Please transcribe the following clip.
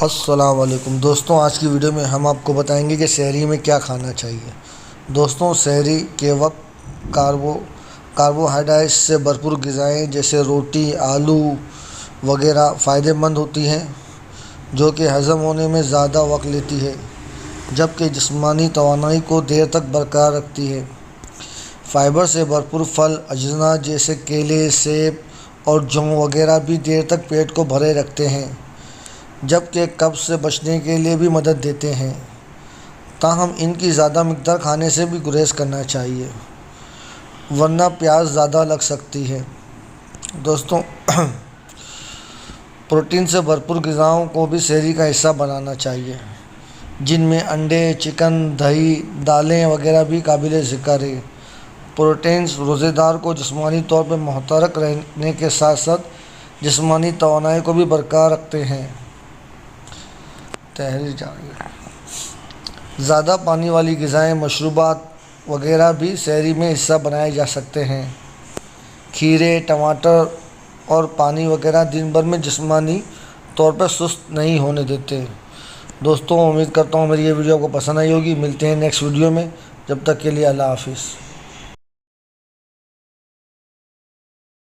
السلام علیکم دوستوں، آج کی ویڈیو میں ہم آپ کو بتائیں گے کہ سحری میں کیا کھانا چاہیے۔ دوستوں، سحری کے وقت کاربوہائیڈریٹ سے بھرپور غذائیں جیسے روٹی، آلو وغیرہ فائدہ مند ہوتی ہیں، جو کہ ہضم ہونے میں زیادہ وقت لیتی ہے، جبکہ جسمانی توانائی کو دیر تک برقرار رکھتی ہے۔ فائبر سے بھرپور پھل اجزاء جیسے کیلے، سیب اور جو وغیرہ بھی دیر تک پیٹ کو بھرے رکھتے ہیں، جبکہ قبض سے بچنے کے لیے بھی مدد دیتے ہیں۔ تاہم ان کی زیادہ مقدار کھانے سے بھی گریز کرنا چاہیے، ورنہ پیاس زیادہ لگ سکتی ہے۔ دوستوں، پروٹین سے بھرپور غذاؤں کو بھی سحری کا حصہ بنانا چاہیے، جن میں انڈے، چکن، دہی، دالیں وغیرہ بھی قابل ذکر ہیں۔ پروٹینز روزہ دار کو جسمانی طور پر محترک رہنے کے ساتھ ساتھ جسمانی توانائی کو بھی برقرار رکھتے ہیں۔ زیادہ پانی والی غذائیں، مشروبات وغیرہ بھی سحری میں حصہ بنائے جا سکتے ہیں۔ کھیرے، ٹماٹر اور پانی وغیرہ دن بھر میں جسمانی طور پر سست نہیں ہونے دیتے۔ دوستوں، امید کرتا ہوں میری یہ ویڈیو آپ کو پسند آئی ہوگی۔ ملتے ہیں نیکسٹ ویڈیو میں، جب تک کے لیے اللہ حافظ۔